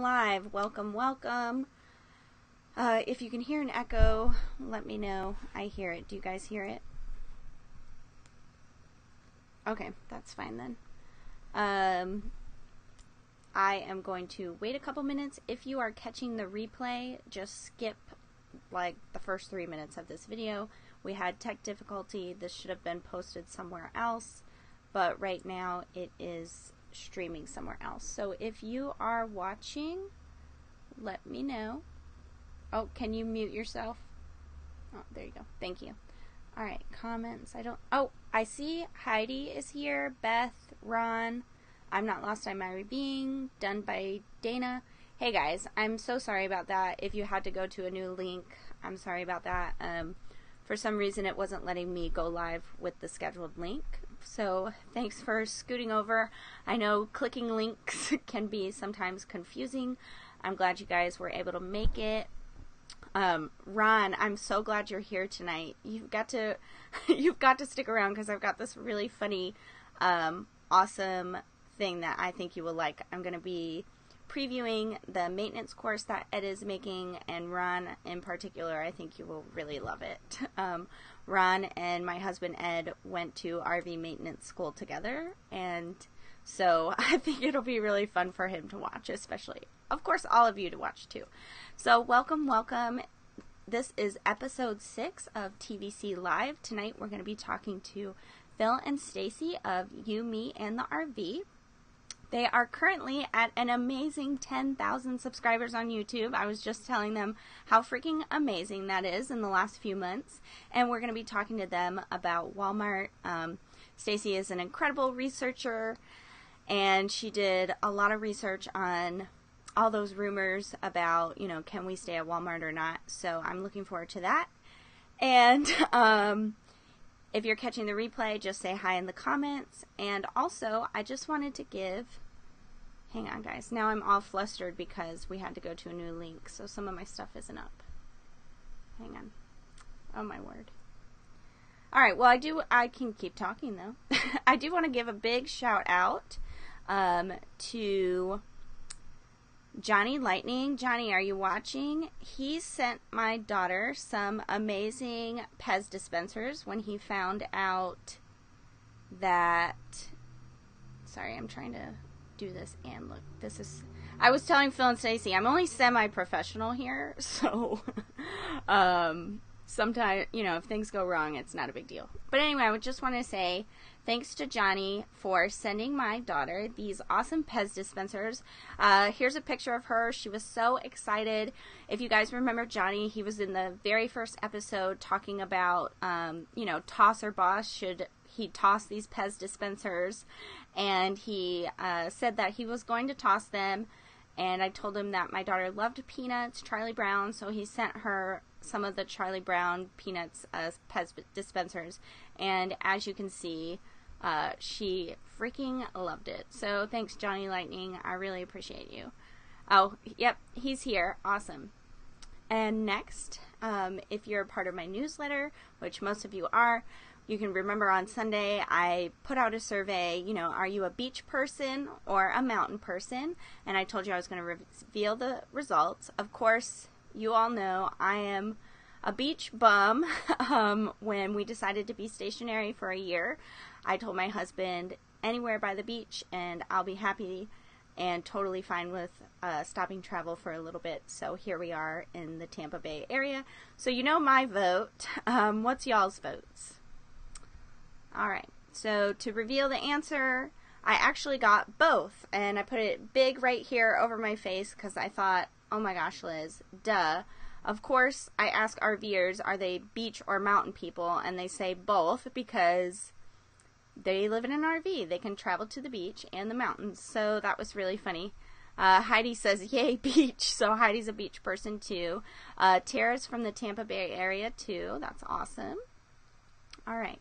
live. Welcome, welcome. If you can hear an echo, let me know. I hear it. Do you guys hear it? Okay, that's fine then. I am going to wait a couple minutes. If you are catching the replay, just skip like the first 3 minutes of this video. We had tech difficulty. This should have been posted somewhere else, but right now it is streaming somewhere else. So if you are watching, let me know. Oh, can you mute yourself? Oh, there you go. Thank you. All right, comments. I see Heidi is here. Beth, Ron. I'm Not Lost, I'm RVing. Done by Dana. Hey guys, I'm so sorry about that. If you had to go to a new link, I'm sorry about that. For some reason, it wasn't letting me go live with the scheduled link. So thanks for scooting over. I know clicking links can be sometimes confusing. I'm glad you guys were able to make it. Ron, I'm so glad you're here tonight. You've got to stick around because I've got this really funny, awesome thing that I think you will like. I'm going to be previewing the maintenance course that Ed is making, and Ron in particular, I think you will really love it. Ron and my husband Ed went to RV maintenance school together, and so I think it'll be really fun for him to watch, especially, of course, all of you to watch too. So welcome, welcome. This is episode 6 of TVC Live. Tonight we're going to be talking to Phil and Stacy of You, Me, and the RV. They are currently at an amazing 10,000 subscribers on YouTube. I was just telling them how freaking amazing that is in the last few months. And we're going to be talking to them about Walmart. Stacy is an incredible researcher, and she did a lot of research on all those rumors about, you know, can we stay at Walmart or not. So I'm looking forward to that. And if you're catching the replay, just say hi in the comments. And also, I just wanted to give... Hang on, guys. Now I'm all flustered because we had to go to a new link, so some of my stuff isn't up. Hang on. Oh, my word. All right, well, I can keep talking, though. I do want to give a big shout-out to Johnny Lightning. Johnny, are you watching? He sent my daughter some amazing Pez dispensers when he found out that... Sorry, I'm trying to do this, and look, this is... I was telling Phil and Stacy, I'm only semi-professional here, so sometimes, you know, if things go wrong, it's not a big deal. But anyway, I would just want to say thanks to Johnny for sending my daughter these awesome Pez dispensers. Here's a picture of her. She was so excited. If you guys remember Johnny, he was in the very first episode talking about, you know, toss or boss. Should he toss these Pez dispensers? And he said that he was going to toss them. And I told him that my daughter loved peanuts, Charlie Brown, so he sent her some of the Charlie Brown peanuts Pez dispensers. And as you can see, she freaking loved it. So thanks, Johnny Lightning. I really appreciate you. Oh, yep, he's here. Awesome. And next, if you're a part of my newsletter, which most of you are, you can remember on Sunday I put out a survey, you know, are you a beach person or a mountain person? And I told you I was going to reveal the results. Of course, you all know I am a beach bum. When we decided to be stationary for a year, I told my husband anywhere by the beach and I'll be happy and totally fine with stopping travel for a little bit. So here we are in the Tampa Bay area. So you know my vote. What's y'all's votes? All right, so to reveal the answer, I actually got both, and I put it big right here over my face because I thought, oh my gosh, Liz, duh. Of course, I ask RVers, are they beach or mountain people, and they say both because they live in an RV. They can travel to the beach and the mountains, so that was really funny. Heidi says, yay, beach, so Heidi's a beach person too. Tara's from the Tampa Bay area too. That's awesome. All right.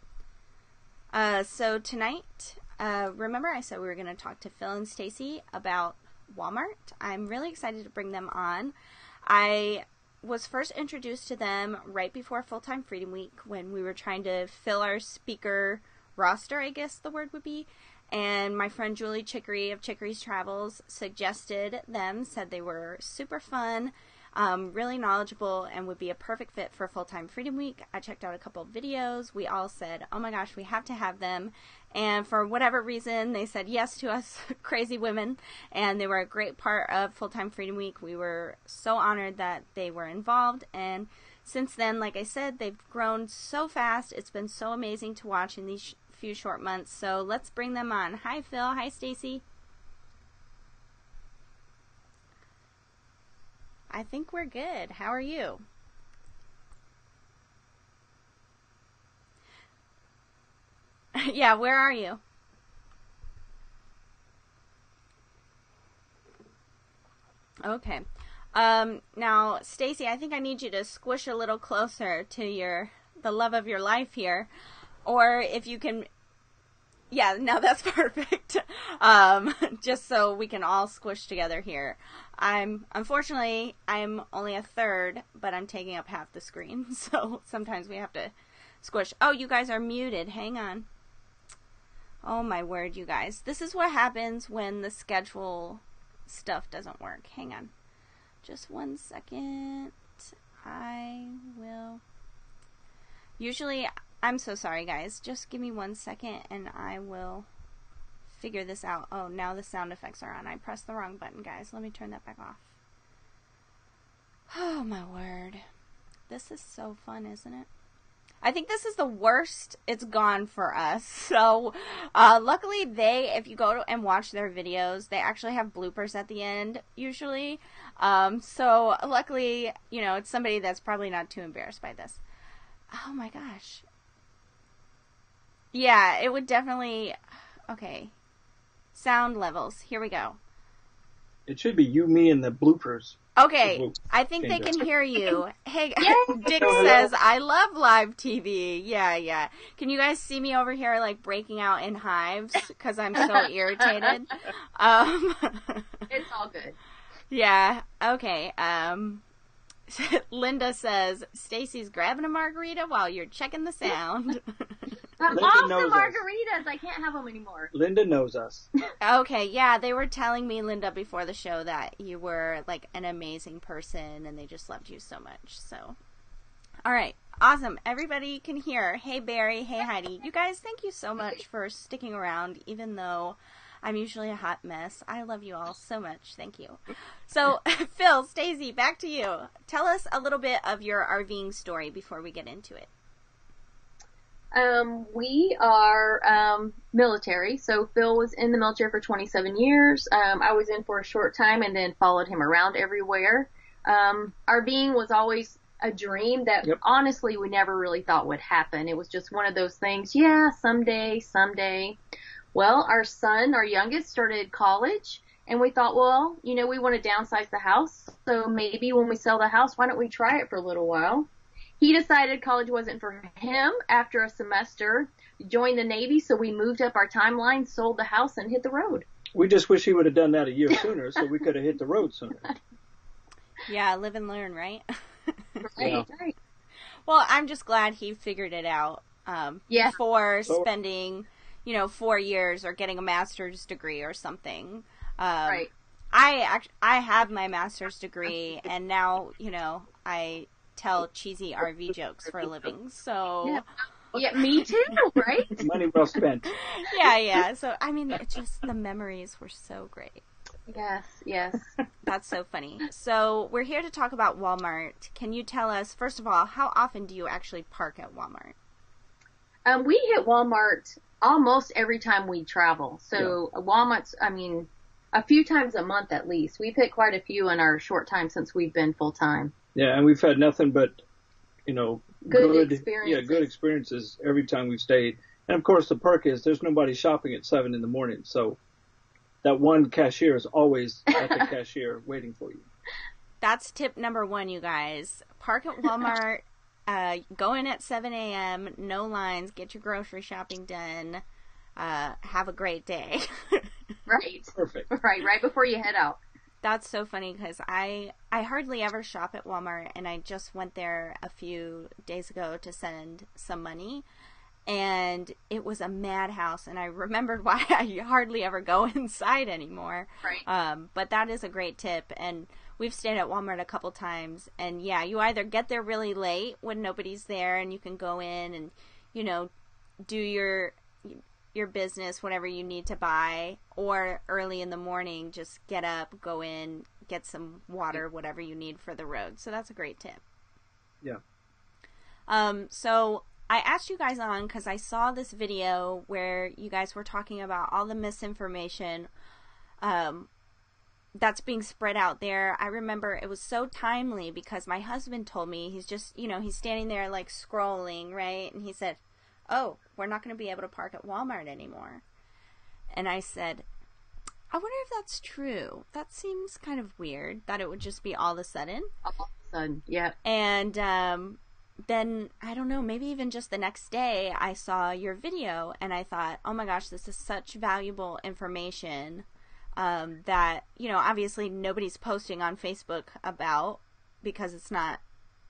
So tonight, remember I said we were going to talk to Phil and Stacy about Walmart. I'm really excited to bring them on. I was first introduced to them right before Full-Time Freedom Week when we were trying to fill our speaker roster, I guess the word would be. and my friend Julie Chicory of Chicory's Travels suggested them, said they were super fun, really knowledgeable, and would be a perfect fit for Full-Time Freedom Week. I checked out a couple of videos. We all said, oh my gosh, we have to have them. And for whatever reason, they said yes to us crazy women, and they were a great part of Full-Time Freedom Week. We were so honored that they were involved, and since then, like I said, they've grown so fast. It's been so amazing to watch in these few short months. So let's bring them on. Hi, Phil. Hi, Stacy. I think we're good. How are you? Yeah, where are you? Okay. Now, Stacy, I think I need you to squish a little closer to the love of your life here. Or if you can, yeah, no, that's perfect. Just so we can all squish together here. Unfortunately, I'm only a third, but I'm taking up half the screen. So sometimes we have to squish. Oh, you guys are muted. Hang on. Oh my word, you guys. This is what happens when the schedule stuff doesn't work. Hang on. Just 1 second. I will. Usually, I'm so sorry, guys. Just give me 1 second and I will figure this out. Oh, now the sound effects are on. I pressed the wrong button, guys. Let me turn that back off. Oh, my word. This is so fun, isn't it? I think this is the worst it's gone for us. So, luckily if you go and watch their videos, they actually have bloopers at the end, usually. So, luckily, it's somebody that's probably not too embarrassed by this. Oh my gosh. Yeah, it would definitely, okay. Sound levels, here we go. It should be you, me, and the bloopers. Okay, I think they can hear you. Hey, Dick says, I love live TV. Yeah. Can you guys see me over here, like, breaking out in hives? Because I'm so irritated. It's all good. Yeah, okay. Linda says, Stacy's grabbing a margarita while you're checking the sound. I'm off the margaritas. I can't have them anymore. Linda knows us. Okay, yeah, they were telling me, Linda, before the show that you were, like, an amazing person, and they just loved you so much, so. All right, awesome. Everybody can hear. Hey, Barry. Hey, Heidi. You guys, thank you so much for sticking around, even though I'm usually a hot mess. I love you all so much. Thank you. So, Phil, Stacey, back to you. Tell us a little bit of your RVing story before we get into it. We are military, so Phil was in the military for 27 years. I was in for a short time and then followed him around everywhere. RVing was always a dream that honestly we never really thought would happen. It was just one of those things, yeah, someday. Well, our son, our youngest, started college, and we thought, well, we want to downsize the house, so maybe when we sell the house, why don't we try it for a little while? He decided college wasn't for him after a semester, joined the Navy, so we moved up our timeline, sold the house, and hit the road. We just wish he would have done that a year sooner, so we could have hit the road sooner. Yeah, live and learn, right? Right. Well, I'm just glad he figured it out before spending, 4 years or getting a master's degree or something. Right. I have my master's degree, and now, I tell cheesy RV jokes for a living, so. Yeah, me too, right? Money well spent. Yeah. So, it's just the memories were so great. Yes. That's so funny. So, we're here to talk about Walmart. Can you tell us, first of all, how often do you actually park at Walmart? We hit Walmart almost every time we travel. So, Walmart's, a few times a month at least. We've hit quite a few in our short time since we've been full-time. Yeah, and we've had nothing but, good experiences. Yeah, good experiences every time we've stayed. And of course, the perk is there's nobody shopping at 7 in the morning, so that one cashier is always at the cashier waiting for you. That's tip number 1, you guys. Park at Walmart, go in at 7 a.m., no lines, get your grocery shopping done, have a great day. Right. Perfect. Right before you head out. That's so funny because I hardly ever shop at Walmart, and I just went there a few days ago to send some money, and it was a madhouse, and I remembered why I hardly ever go inside anymore. Right. But that is a great tip, and we've stayed at Walmart a couple times, and yeah, you either get there really late when nobody's there and you can go in and, you know, do your business, whatever you need to buy, or early in the morning, just get up, go in, get some water, whatever you need for the road. So that's a great tip. Yeah. So I asked you guys on because I saw this video where you guys were talking about all the misinformation that's being spread out there. I remember it was so timely because my husband told me, he's just, you know, he's standing there like scrolling, right? And he said, oh, we're not going to be able to park at Walmart anymore. And I said, I wonder if that's true. That seems kind of weird that it would just be all of a sudden. All of a sudden, yeah. And then, I don't know, maybe even just the next day, I saw your video and I thought, oh my gosh, this is such valuable information that, you know, obviously nobody's posting on Facebook about because it's not,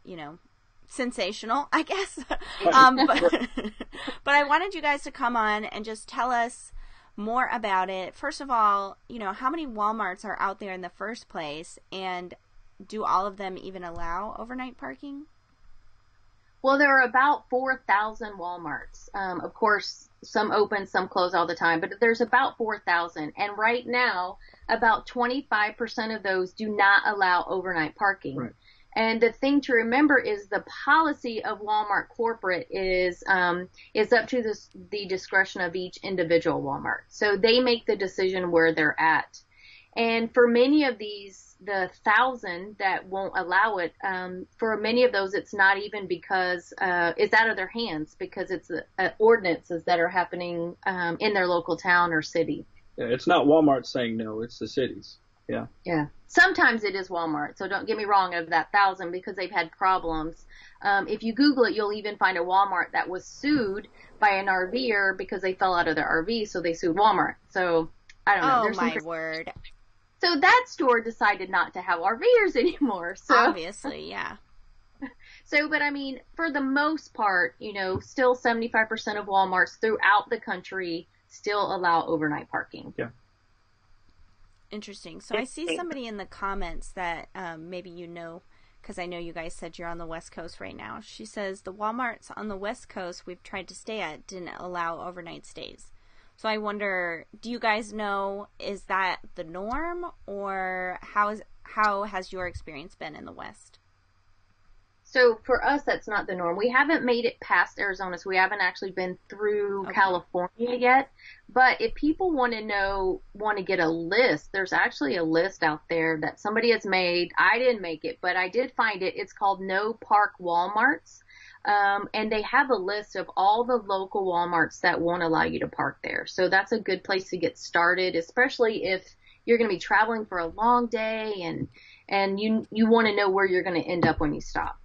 you know, sensational, I guess. But I wanted you guys to come on and just tell us more about it. First of all, you know, how many Walmarts are out there in the first place, and do all of them even allow overnight parking? Well, there are about 4,000 Walmarts. Of course, some open, some close all the time, but there's about 4,000. And right now, about 25% of those do not allow overnight parking. Right. And the thing to remember is the policy of Walmart corporate is up to the discretion of each individual Walmart. So they make the decision where they're at. And for many of these, the 1,000 that won't allow it, for many of those, it's not even because it's out of their hands, because it's ordinances that are happening in their local town or city. Yeah, it's not Walmart saying no, it's the cities. Yeah. Yeah. Sometimes it is Walmart, so don't get me wrong of that 1,000 because they've had problems. If you Google it, you'll even find a Walmart that was sued by an RVer because they fell out of their RV, so they sued Walmart. So, I don't know. Oh, my word. So that store decided not to have RVers anymore. So obviously, yeah. So, but I mean, for the most part, you know, still 75% of Walmarts throughout the country still allow overnight parking. Yeah. Interesting. So I see somebody in the comments that maybe you know, because I know you guys said you're on the West Coast right now. She says the Walmarts on the West Coast we've tried to stay at didn't allow overnight stays. So I wonder, do you guys know, is that the norm, or how has your experience been in the West? So for us, that's not the norm. We haven't made it past Arizona, so we haven't actually been through California yet. But if people want to get a list, there's actually a list out there that somebody has made. I didn't make it, but I did find it. It's called No Park Walmarts. And they have a list of all the local Walmarts that won't allow you to park there. So that's a good place to get started, especially if you're going to be traveling for a long day and you want to know where you're going to end up when you stop.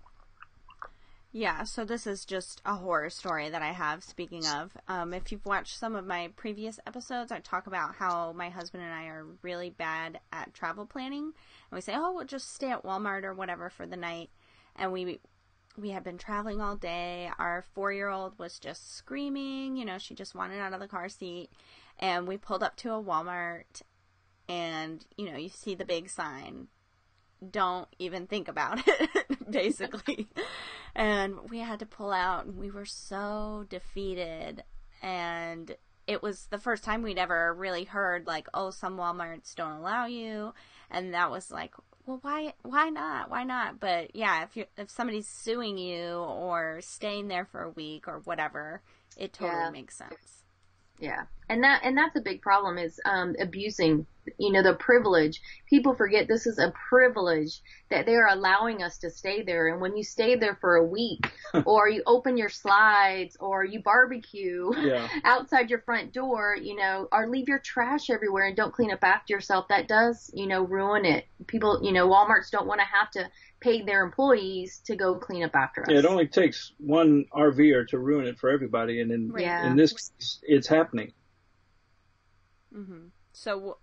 Yeah, so this is just a horror story that I have, speaking of. If you've watched some of my previous episodes, I talk about how my husband and I are really bad at travel planning. And we say, oh, we'll just stay at Walmart or whatever for the night. And we had been traveling all day. Our 4-year-old was just screaming. You know, she just wanted out of the car seat. And we pulled up to a Walmart and, you know, you see the big sign. Don't even think about it, basically. And we had to pull out, and we were so defeated. And it was the first time we'd ever really heard, like, oh, some Walmarts don't allow you. And that was like, well, why not? Why not? But yeah, if somebody's suing you or staying there for a week or whatever, it totally makes sense. Yeah. And that's a big problem is abusing, you know, the privilege. People forget this is a privilege that they're allowing us to stay there. And when you stay there for a week or you open your slides or you barbecue outside your front door, you know, or leave your trash everywhere and don't clean up after yourself, that does, you know, ruin it. People, you know, Walmarts don't want to have to pay their employees to go clean up after us. Yeah, it only takes one RVer to ruin it for everybody. And in this case, it's happening. Mm-hmm. So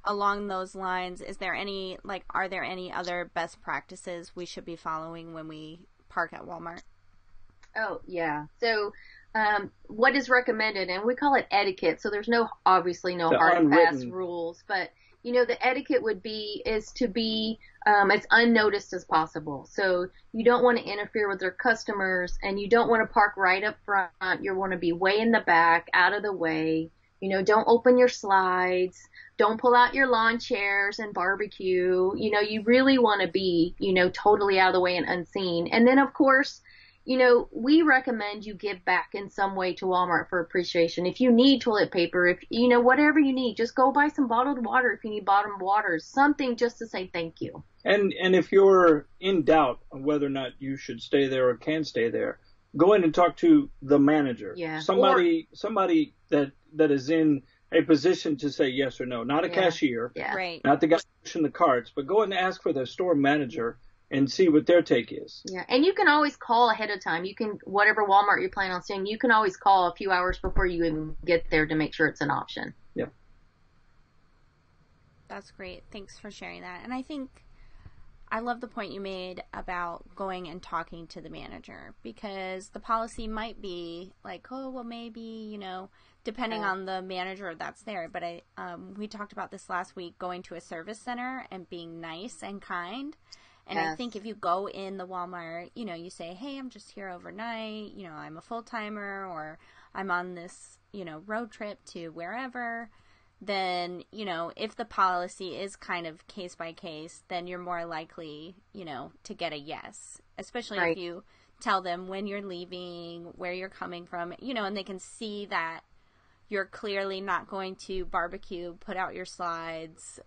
along those lines, are there any other best practices we should be following when we park at Walmart? Oh, yeah. So what is recommended, and we call it etiquette. So there's obviously no hard and fast rules, but the etiquette is to be as unnoticed as possible. So you don't want to interfere with their customers, and you don't want to park right up front. You want to be way in the back, out of the way. Don't open your slides. Don't pull out your lawn chairs and barbecue. You really want to be, totally out of the way and unseen. And then, of course, we recommend you give back in some way to Walmart for appreciation. If you need toilet paper, if whatever you need, just go buy some bottled water if you need bottled water, something just to say thank you. And if you're in doubt on whether or not you should stay there or can stay there, go in and talk to the manager. Yeah. Somebody that is in a position to say yes or no, not a cashier, right? Not the guy pushing the carts, but go and ask for the store manager and see what their take is. Yeah, and you can always call ahead of time. You can, whatever Walmart you're planning on staying, you can always call a few hours before you even get there to make sure it's an option. Yeah. That's great. Thanks for sharing that. And I love the point you made about going and talking to the manager, because the policy might be like, oh, well, maybe, depending on the manager that's there. But we talked about this last week, going to a service center and being nice and kind. And I think if you go in the Walmart, you say, hey, I'm just here overnight, I'm a full-timer, or I'm on this, road trip to wherever, then, if the policy is kind of case by case, then you're more likely, to get a yes, especially if you tell them when you're leaving, where you're coming from, and they can see that you're clearly not going to barbecue, put out your slides,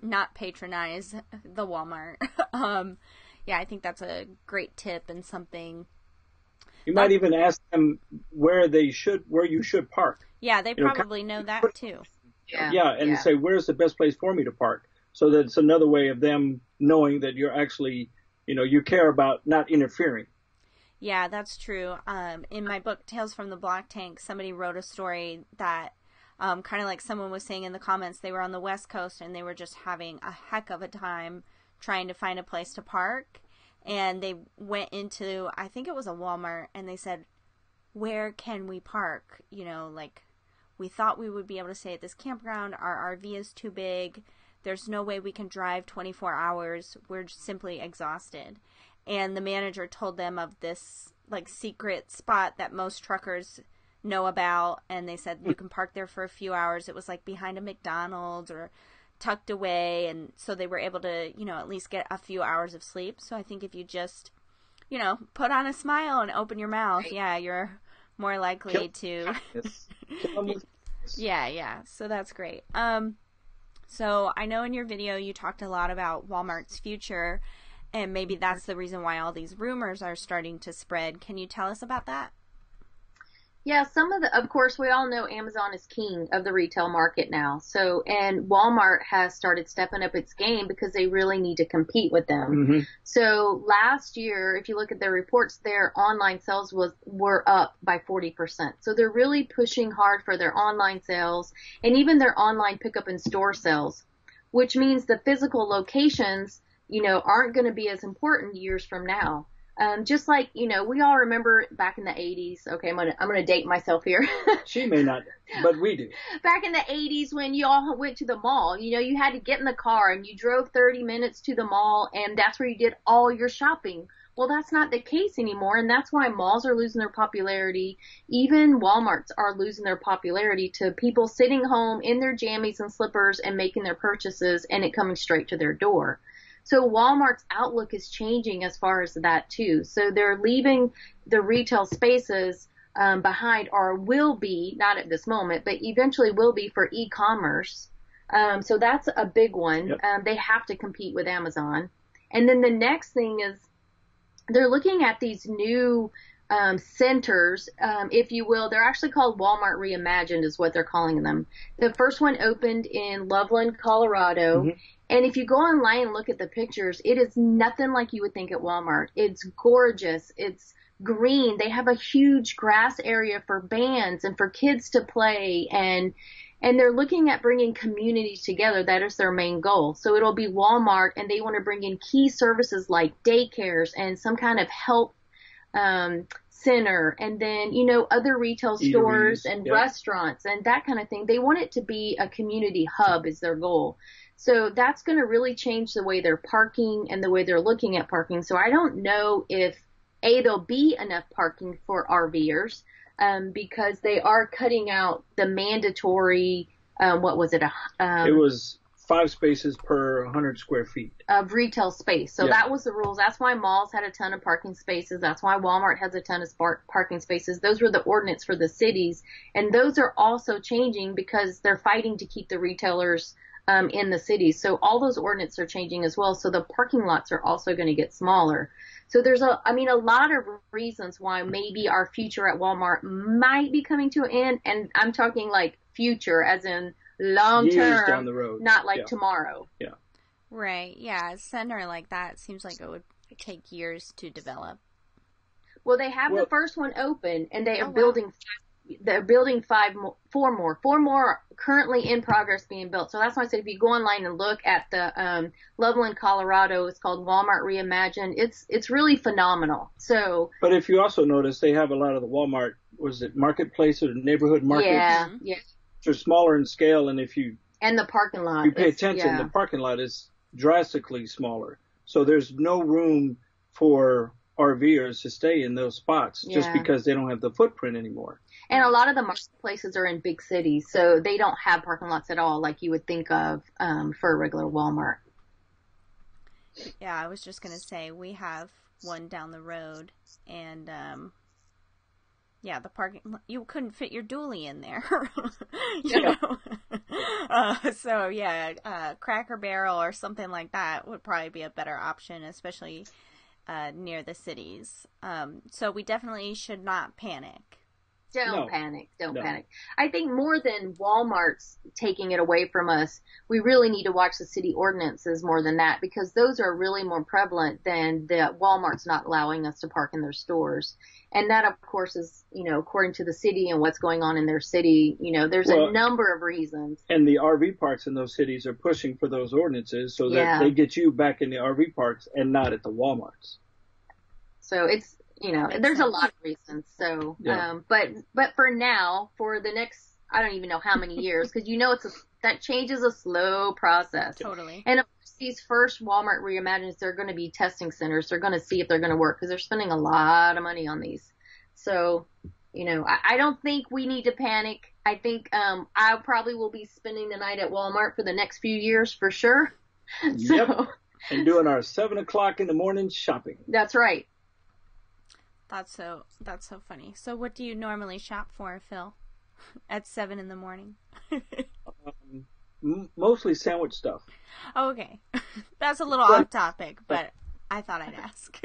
not patronize the Walmart. I think that's a great tip and something. You might even ask them where you should park. Yeah, they probably know that too. Yeah, and say, where's the best place for me to park? So that's another way of them knowing that you're actually, you care about not interfering. Yeah, that's true. In my book, Tales from the Black Tank, somebody wrote a story that kind of like someone was saying in the comments, they were on the West Coast and they were just having a heck of a time trying to find a place to park. And they went into, I think it was a Walmart, and they said, where can we park? We thought we would be able to stay at this campground. Our RV is too big. There's no way we can drive 24 hours. We're simply exhausted. And the manager told them of this secret spot that most truckers know about, and they said you can park there for a few hours. It was behind a McDonald's or tucked away, and so they were able to at least get a few hours of sleep. So I think if you just put on a smile and open your mouth, you're more likely to yeah, so that's great. So I know in your video you talked a lot about Walmart's future, and maybe that's the reason why all these rumors are starting to spread. Can you tell us about that? Yeah, of course, we all know Amazon is king of the retail market now. So, and Walmart has started stepping up its game because they really need to compete with them. Mm-hmm. So last year, if you look at their reports, their online sales were up by 40%. So they're really pushing hard for their online sales and even their online pickup in store sales, which means the physical locations, aren't going to be as important years from now. Just like, we all remember back in the 80s. Okay, I'm gonna date myself here. She may not, but we do. Back in the 80s when you all went to the mall, you had to get in the car and you drove 30 minutes to the mall, and that's where you did all your shopping. Well, that's not the case anymore, and that's why malls are losing their popularity. Even Walmarts are losing their popularity to people sitting home in their jammies and slippers and making their purchases and it coming straight to their door. So Walmart's outlook is changing as far as that too. So they're leaving the retail spaces behind, or will be, not at this moment, but eventually will be for e-commerce. So that's a big one. Yep. They have to compete with Amazon. And then the next thing is they're looking at these new centers, if you will. They're actually called Walmart Reimagined is what they're calling them. The first one opened in Loveland, Colorado. Mm-hmm. And if you go online and look at the pictures, it is nothing like you would think at Walmart. It's gorgeous. It's green. They have a huge grass area for bands and for kids to play. And they're looking at bringing communities together. That is their main goal. So it'll be Walmart, and they want to bring in key services like daycares and some kind of help center, and then, other retail stores and restaurants and that kind of thing. They want it to be a community hub is their goal. So that's going to really change the way they're parking and the way they're looking at parking. So I don't know if there'll be enough parking for RVers, because they are cutting out the mandatory, what was it? It was 5 spaces per 100 square feet of retail space. So that was the rules. That's why malls had a ton of parking spaces. That's why Walmart has a ton of parking spaces. Those were the ordinance for the cities. And those are also changing because they're fighting to keep the retailers in the cities. So all those ordinances are changing as well. So the parking lots are also going to get smaller. So there's a lot of reasons why maybe our future at Walmart might be coming to an end. And I'm talking like future as in long term, years down the road, not like tomorrow. Yeah. Right. Yeah. A center like that seems like it would take years to develop. Well, they have the first one open, and they are building. They're building 4 more currently in progress being built. So that's why I said if you go online and look at the Loveland, Colorado, it's called Walmart Reimagined. It's really phenomenal. So, but if you also notice, they have a lot of the Walmart, was it marketplace or neighborhood markets? Yeah. Which are smaller in scale, and and the parking lot, you pay attention, the parking lot is drastically smaller. So there's no room for RVers to stay in those spots just because they don't have the footprint anymore. And a lot of the marketplaces are in big cities, so they don't have parking lots at all like you would think of for a regular Walmart. Yeah, I was just going to say, we have one down the road, and the parking, you couldn't fit your dually in there. you know? So Cracker Barrel or something like that would probably be a better option, especially near the cities. So we definitely should not panic. Don't panic. I think more than Walmart's taking it away from us, we really need to watch the city ordinances more than that, because those are really more prevalent than the Walmart's not allowing us to park in their stores. And that, of course, is, according to the city and what's going on in their city, there's a number of reasons. And the RV parks in those cities are pushing for those ordinances so that they get you back in the RV parks and not at the Walmarts. So it's, there's a lot of reasons. So, but for now, for the next, I don't even know how many years, because that change is a slow process. Totally. And of course, these first Walmart Reimagined, they're going to be testing centers. They're going to see if they're going to work, because they're spending a lot of money on these. So, I don't think we need to panic. I think I probably will be spending the night at Walmart for the next few years for sure. Yep. And doing our 7 o'clock in the morning shopping. That's right. That's so funny. So what do you normally shop for, Phil, at 7 in the morning? Mostly sandwich stuff. Oh, okay. That's a little off topic, but I thought I'd ask.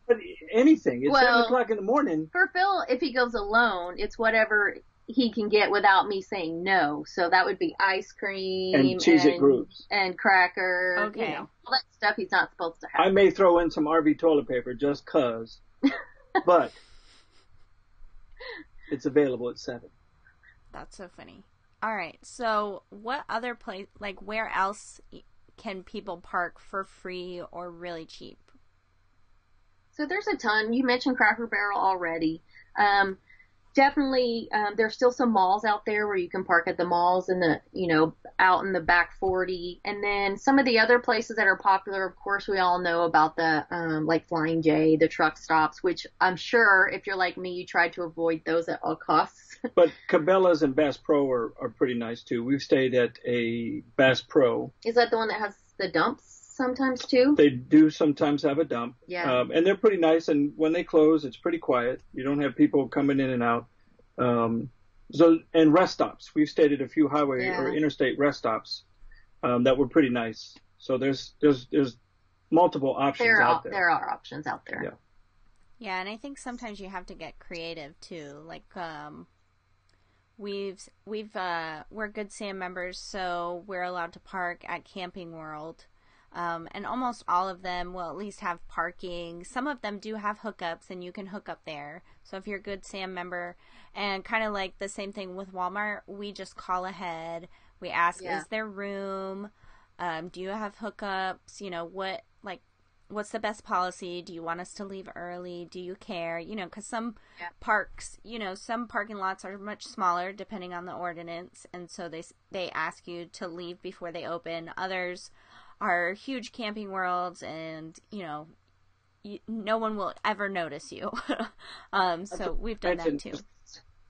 But anything. It's 7 o'clock in the morning. For Phil, if he goes alone, it's whatever he can get without me saying no. So that would be ice cream. And Cheez-It Grooves. And cracker. Okay. All that stuff he's not supposed to have. I may throw in some RV toilet paper just 'cause. But it's available at 7. That's so funny. All right. So what other place, like where else can people park for free or really cheap? So there's a ton. You mentioned Cracker Barrel already. Definitely, there's still some malls out there where you can park at the malls in the, out in the back 40. And then some of the other places that are popular, of course, we all know about the, like Flying J, the truck stops, which I'm sure if you're like me, you try to avoid those at all costs. But Cabela's and Bass Pro are pretty nice too. We've stayed at a Bass Pro. Is that the one that has the dumps sometimes too? They do sometimes have a dump. Yeah. And they're pretty nice. And when they close, it's pretty quiet. You don't have people coming in and out. And rest stops. We've stayed at a few highway or interstate rest stops that were pretty nice. So there's multiple options out there. There are options out there. Yeah. Yeah, and I think sometimes you have to get creative too. Like we're Good Sam members, so we're allowed to park at Camping World. And almost all of them will at least have parking. Some of them do have hookups, and you can hook up there. So if you're a Good Sam member, and kind of like the same thing with Walmart, we just call ahead. We ask, is there room? Do you have hookups? what's the best policy? Do you want us to leave early? Do you care? Because some parks, some parking lots are much smaller depending on the ordinance, and so they ask you to leave before they open. Others are huge camping worlds, and no one will ever notice you. So we've done that too.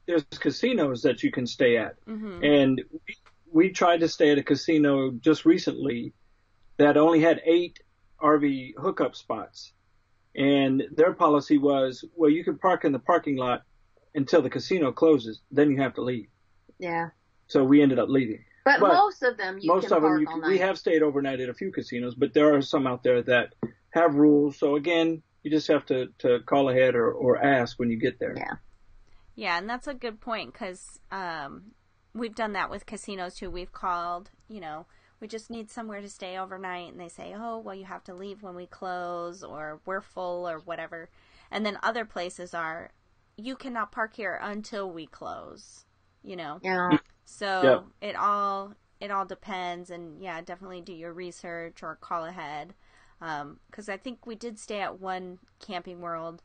There's casinos that you can stay at, and we tried to stay at a casino just recently that only had 8 RV hookup spots, and their policy was, well, you can park in the parking lot until the casino closes, then you have to leave. Yeah. So we ended up leaving. But most of them you can park all night. We have stayed overnight at a few casinos, but there are some out there that have rules. So again, you just have to call ahead or ask when you get there. Yeah. Yeah, and that's a good point, because we've done that with casinos too. We've called, we just need somewhere to stay overnight, and they say, oh, well, you have to leave when we close, or we're full, or whatever. And then other places are, you cannot park here until we close, Yeah. So it all depends, and yeah, definitely do your research or call ahead. Because I think we did stay at one Camping World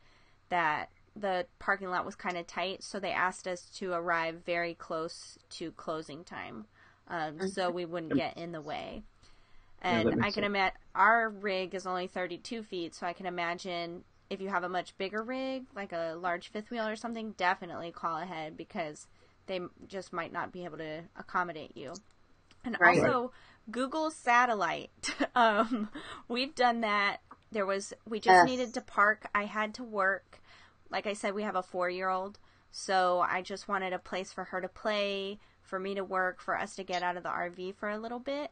that the parking lot was kind of tight, so they asked us to arrive very close to closing time. So we wouldn't get in the way. And I can imagine our rig is only 32 feet, so I can imagine if you have a much bigger rig, like a large fifth wheel or something, definitely call ahead, because they just might not be able to accommodate you. And also, Google Satellite. We've done that. We just needed to park. I had to work. Like I said, we have a 4-year-old, so I just wanted a place for her to play, for me to work, for us to get out of the RV for a little bit.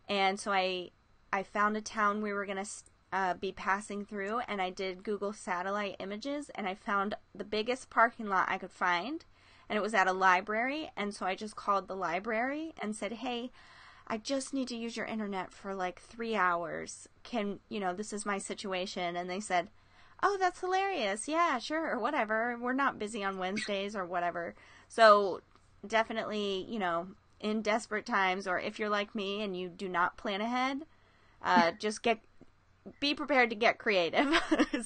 And so I found a town we were going to be passing through, and I did Google Satellite images, and I found the biggest parking lot I could find, and it was at a library. And so I just called the library and said, hey, I just need to use your internet for like 3 hours. This is my situation. And they said, oh, that's hilarious. Yeah, sure, whatever. We're not busy on Wednesdays or whatever. So definitely, in desperate times, or if you're like me and you do not plan ahead, just be prepared to get creative.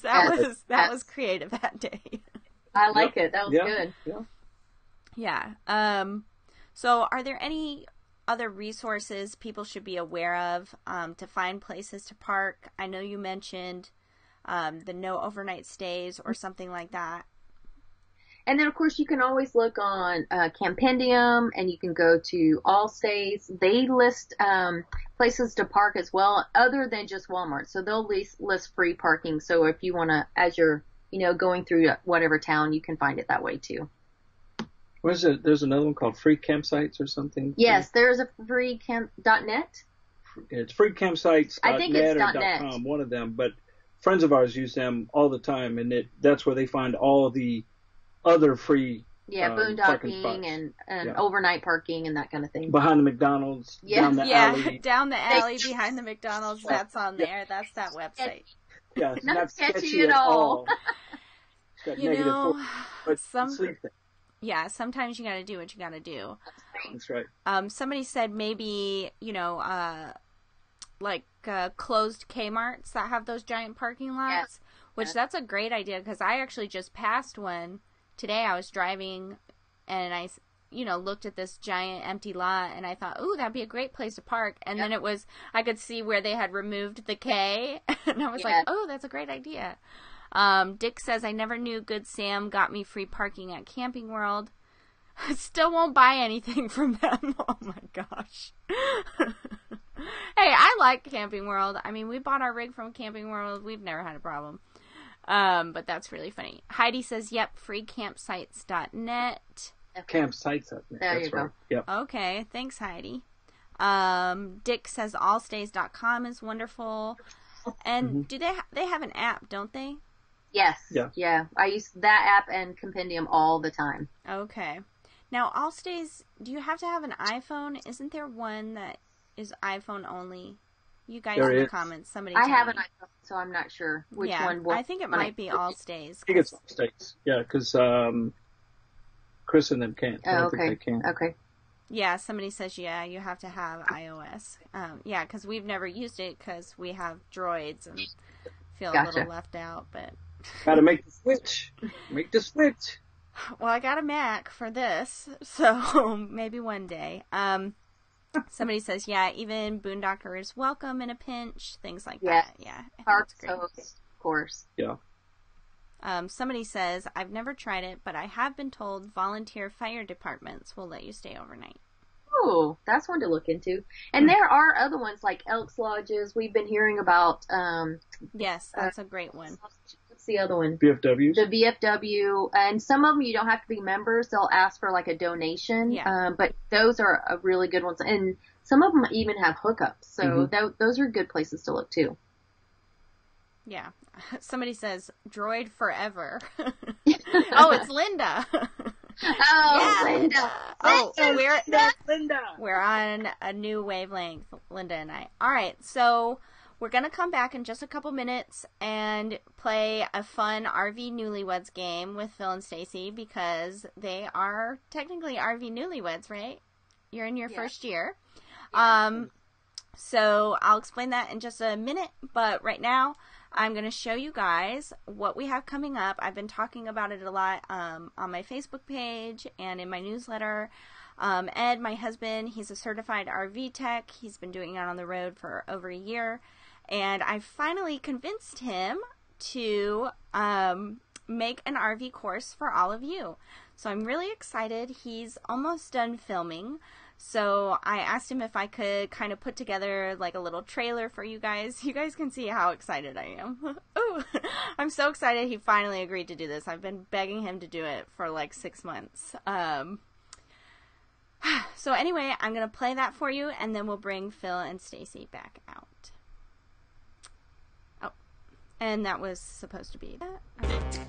that was creative that day. I like it. That was good. Yeah. So are there any other resources people should be aware of to find places to park? I know you mentioned the no overnight stays or something like that. And then, of course, you can always look on Campendium, and you can go to All Stays. They list places to park as well, other than just Walmart. So they'll list free parking. So if you want to, as you're going through whatever town, you can find it that way too. What is it? There's another one called Free Campsites or something? Yes, there's a freecamp.net. It's freecampsites.net I think it's or .net. .com, one of them. But friends of ours use them all the time, and that's where they find all the other free boondocking and overnight parking and that kind of thing. Behind the McDonald's, down the alley. Down the alley behind the McDonald's, that's on there. That's that website. Yeah, it's not sketchy at all. It's got -4, but sleep there. Yeah, sometimes you got to do what you got to do. That's right. Somebody said maybe, closed Kmarts that have those giant parking lots, which that's a great idea, because I actually just passed one today. I was driving and I, looked at this giant empty lot, and I thought, ooh, that'd be a great place to park. And then I could see where they had removed the K, and I was like, oh, that's a great idea. Dick says, I never knew Good Sam got me free parking at Camping World. I still won't buy anything from them. Oh my gosh. Hey, I like Camping World. I mean, we bought our rig from Camping World. We've never had a problem. But that's really funny. Heidi says, yep, freecampsites.net. Campsites.net. There you go. Yep. Okay, thanks, Heidi. Dick says allstays.com is wonderful. And do they have an app, don't they? Yes. Yeah. I use that app and Compendium all the time. Okay. Now, Allstays, do you have to have an iPhone? Isn't there one that is iPhone only? You guys in the comments, somebody I have an iPhone, so I'm not sure which one. I think it might be Allstays. I think it's Allstays. Yeah, because Chris and them can't. I don't think they can. Okay. Yeah, somebody says, yeah, you have to have iOS. Yeah, because we've never used it because we have Droids and feel a little left out, but... Gotta make the switch. Make the switch. Well, I got a Mac for this, so maybe one day. Somebody says, yeah, even Boondocker is welcome in a pinch, things like that. Yeah, Hard toast, of course. Yeah. Somebody says, I've never tried it, but I have been told volunteer fire departments will let you stay overnight. Oh, that's one to look into. And there are other ones like Elks Lodges. We've been hearing about. Yes, that's a great one. What's the other one? VFWs. The VFW, and some of them you don't have to be members. They'll ask for like a donation. Yeah. But those are really good ones, and some of them even have hookups. So those are good places to look too. Yeah. Somebody says, droid forever. Oh, it's Linda. Oh, yeah, Linda. Linda. We're on a new wavelength, Linda and I. All right, so we're going to come back in just a couple minutes and play a fun RV Newlyweds game with Phil and Stacey because they are technically RV Newlyweds, right? You're in your first year. Yeah. So I'll explain that in just a minute, but right now I'm going to show you guys what we have coming up. I've been talking about it a lot on my Facebook page and in my newsletter. Ed, my husband, he's a certified RV tech. He's been doing it on the road for over a year. And I finally convinced him to make an RV course for all of you. So I'm really excited. He's almost done filming. So I asked him if I could kind of put together like a little trailer for you guys. You guys can see how excited I am. Ooh, I'm so excited he finally agreed to do this. I've been begging him to do it for like 6 months. So anyway, I'm going to play that for you and then we'll bring Phil and Stacey back out. Oh, and that was supposed to be that. Okay.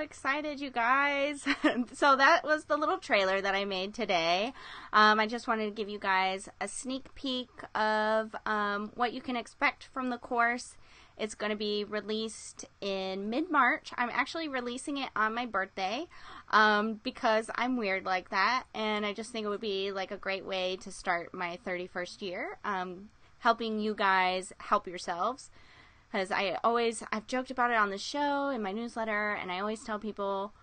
Excited, you guys. So that was the little trailer that I made today. I just wanted to give you guys a sneak peek of what you can expect from the course. It's going to be released in mid-March. I'm actually releasing it on my birthday because I'm weird like that, and I just think it would be like a great way to start my 31st year, helping you guys help yourselves. Because I've joked about it on the show, in my newsletter, and I always tell people,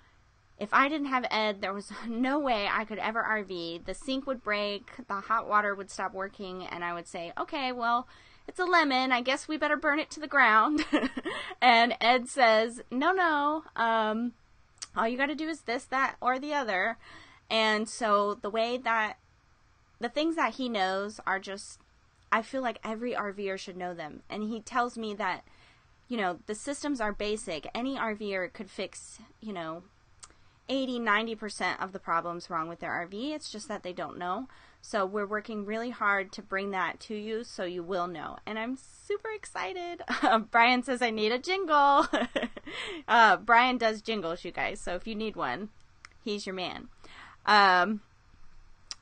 if I didn't have Ed, there was no way I could ever RV. The sink would break, the hot water would stop working, and I would say, okay, well, it's a lemon, I guess we better burn it to the ground. And Ed says, no, all you gotta do is this, that, or the other. And so the things that he knows are just, I feel like every RVer should know them. And he tells me that, the systems are basic. Any RVer could fix, 80-90% of the problems wrong with their RV. It's just that they don't know. So we're working really hard to bring that to you so you will know. And I'm super excited. Brian says I need a jingle. Brian does jingles, you guys. So if you need one, he's your man.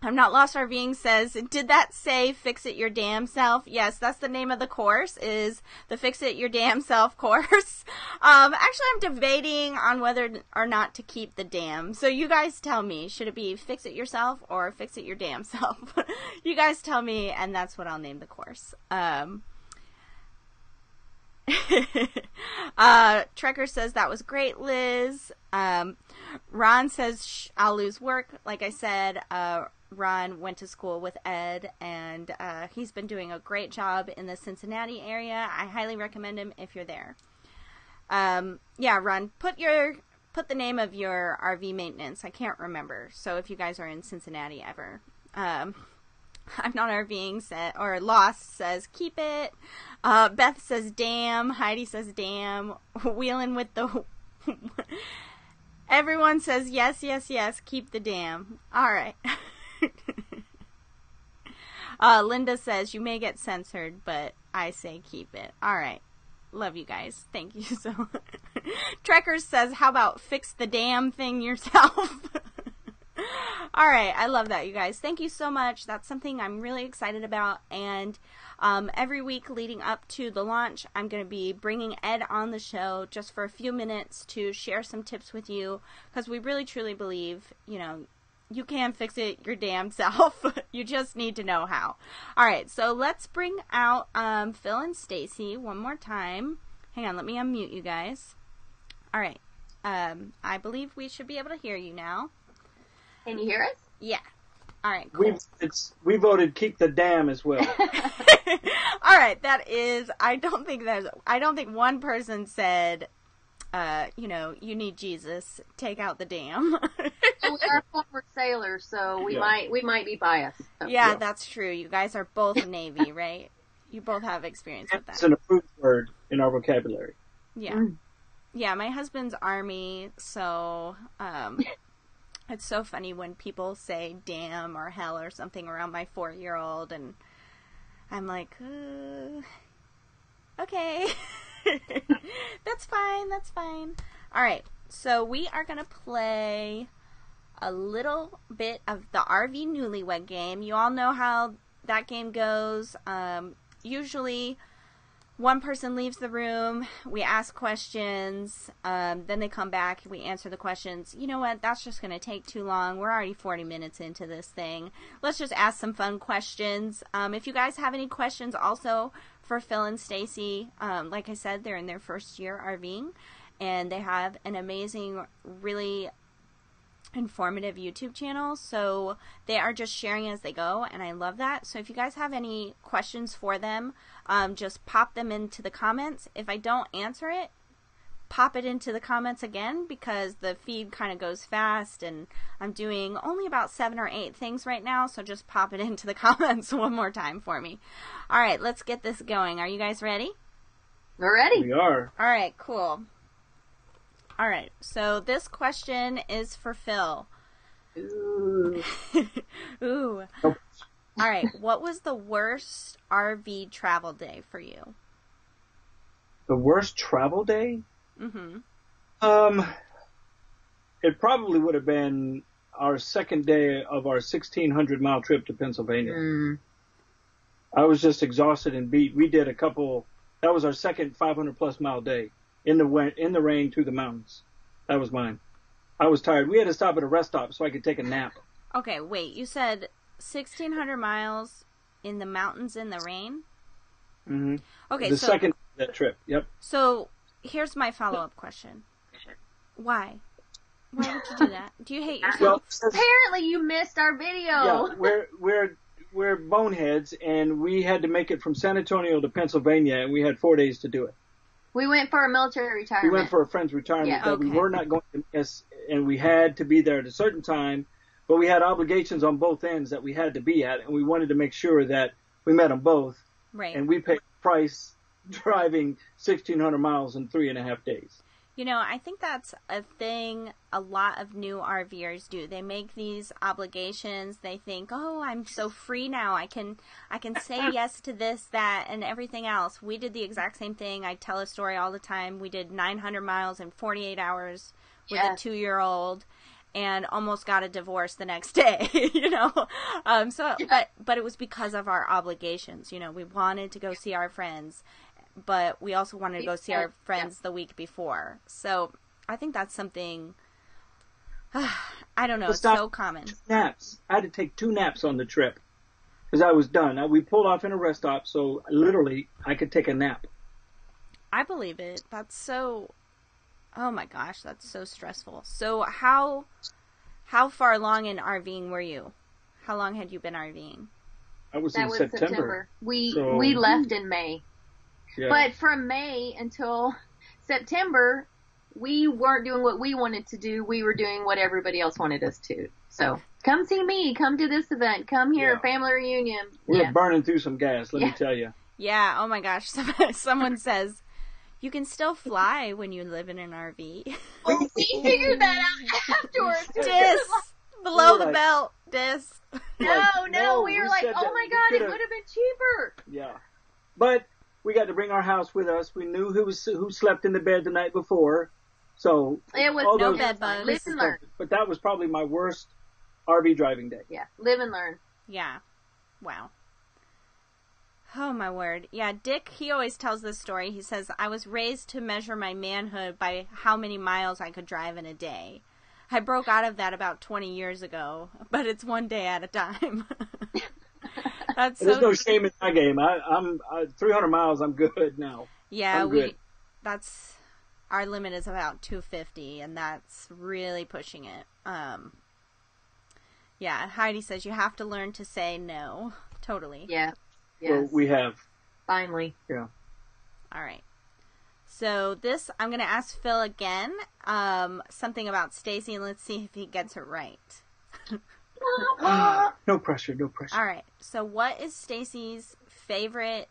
I'm Not Lost RVing says, did that say Fix It Your Damn Self? Yes, that's the name of the course, is the Fix It Your Damn Self course. Actually, I'm debating on whether or not to keep the damn. So you guys tell me, should it be Fix It Yourself or Fix It Your Damn Self? You guys tell me, and that's what I'll name the course. Trekker says, that was great, Liz. Ron says, I'll lose work. Like I said, Ron went to school with Ed, and he's been doing a great job in the Cincinnati area. I highly recommend him if you're there. Yeah, Ron, put the name of your RV maintenance. I can't remember. So if you guys are in Cincinnati ever, I'm not RVing or Lost says keep it. Beth says damn. Heidi says damn. Wheeling with the. Everyone says yes, yes, yes. Keep the damn. All right. Linda says you may get censored, but I say keep it. All right. Love you guys. Thank you so much. Trekkers says, how about fix the damn thing yourself? All right. I love that, you guys. Thank you so much. That's something I'm really excited about. And every week leading up to the launch, I'm going to be bringing Ed on the show just for a few minutes to share some tips with you, because we really, truly believe, you can fix it your damn self. You just need to know how. All right, so let's bring out Phil and Stacey one more time. Hang on, let me unmute you guys. All right. I believe we should be able to hear you now. Can you hear us? Yeah. All right, cool. We voted keep the dam as well. All right, that is, I don't think one person said, you need Jesus, take out the dam. We are former sailors, so we might be biased. So. Yeah, that's true. You guys are both Navy, right? You both have experience with that. It's an approved word in our vocabulary. Yeah. Yeah, my husband's Army, so it's so funny when people say damn or hell or something around my 4-year-old, and I'm like, okay. That's fine. All right, so we are going to play a little bit of the RV Newlywed game. You all know how that game goes. Usually one person leaves the room, we ask questions, then they come back, we answer the questions. You know what, that's just going to take too long. We're already 40 minutes into this thing. Let's just ask some fun questions. If you guys have any questions also for Phil and Stacey, like I said, they're in their first year RVing, and they have an amazing, really informative YouTube channel, so they are just sharing as they go, and I love that. So if you guys have any questions for them, just pop them into the comments. If I don't answer it, pop it into the comments again, because the feed kind of goes fast, and I'm doing only about 7 or 8 things right now, so just pop it into the comments one more time for me. All right, let's get this going. Are you guys ready? We're ready. We are. All right, cool. All right, so this question is for Phil. Ooh. Ooh. All right, what was the worst RV travel day for you? The worst travel day? Mm-hmm. It probably would have been our second day of our 1,600-mile trip to Pennsylvania. I was just exhausted and beat. We did that was our second 500-plus mile day. In the rain through the mountains. That was mine. I was tired. We had to stop at a rest stop so I could take a nap. Okay, wait. You said 1,600 miles in the mountains in the rain? Mm-hmm. Okay, the second that trip. Yep. So here's my follow-up question. Why? Why would you do that? Do you hate yourself? Well, apparently you missed our video. Yeah, we're boneheads, and we had to make it from San Antonio to Pennsylvania, and we had 4 days to do it. We went for a military retirement. We went for a friend's retirement that we were not going to miss, and we had to be there at a certain time, but we had obligations on both ends that we had to be at, and we wanted to make sure that we met them both. Right. And we paid the price driving 1,600 miles in 3.5 days. I think that's a thing a lot of new RVers do. They make these obligations. They think, oh, I'm so free now. I can say yes to this, that, and everything else. We did the exact same thing. I tell a story all the time. We did 900 miles in 48 hours with a 2-year-old and almost got a divorce the next day, But it was because of our obligations. We wanted to go see our friends, but we also wanted to go see our friends the week before. So I think that's something, I don't know, it's so common. 2 naps. I had to take 2 naps on the trip because I was done. We pulled off in a rest stop, so literally I could take a nap. I believe it. That's so, oh my gosh, that's so stressful. So how far along in RVing were you? How long had you been RVing? That was September. We left in May. Yeah. But from May until September, we weren't doing what we wanted to do. We were doing what everybody else wanted us to. So, come see me. Come to this event. Come here. Family reunion. We're burning through some gas, let me tell you. Yeah. Oh, my gosh. Someone says, you can still fly when you live in an RV. Well, we figured that out afterwards. Below the belt. No. We were like, oh, my God, it would have been cheaper. Yeah. But we got to bring our house with us. We knew who slept in the bed the night before. So it was no bed bugs. Live and learn. But that was probably my worst RV driving day. Yeah, live and learn. Yeah. Wow. Oh, my word. Yeah, Dick, he always tells this story. He says, I was raised to measure my manhood by how many miles I could drive in a day. I broke out of that about 20 years ago, but it's one day at a time. There's no shame in my game. I'm 300 miles, I'm good now. Yeah, that's... Our limit is about 250, and that's really pushing it. Yeah, Heidi says you have to learn to say no. Totally. Yeah. Yes. Well, we have. Finally. Yeah. All right. So this, I'm going to ask Phil again, something about Stacey, and let's see if he gets it right. No pressure. All right. So what is Stacey's favorite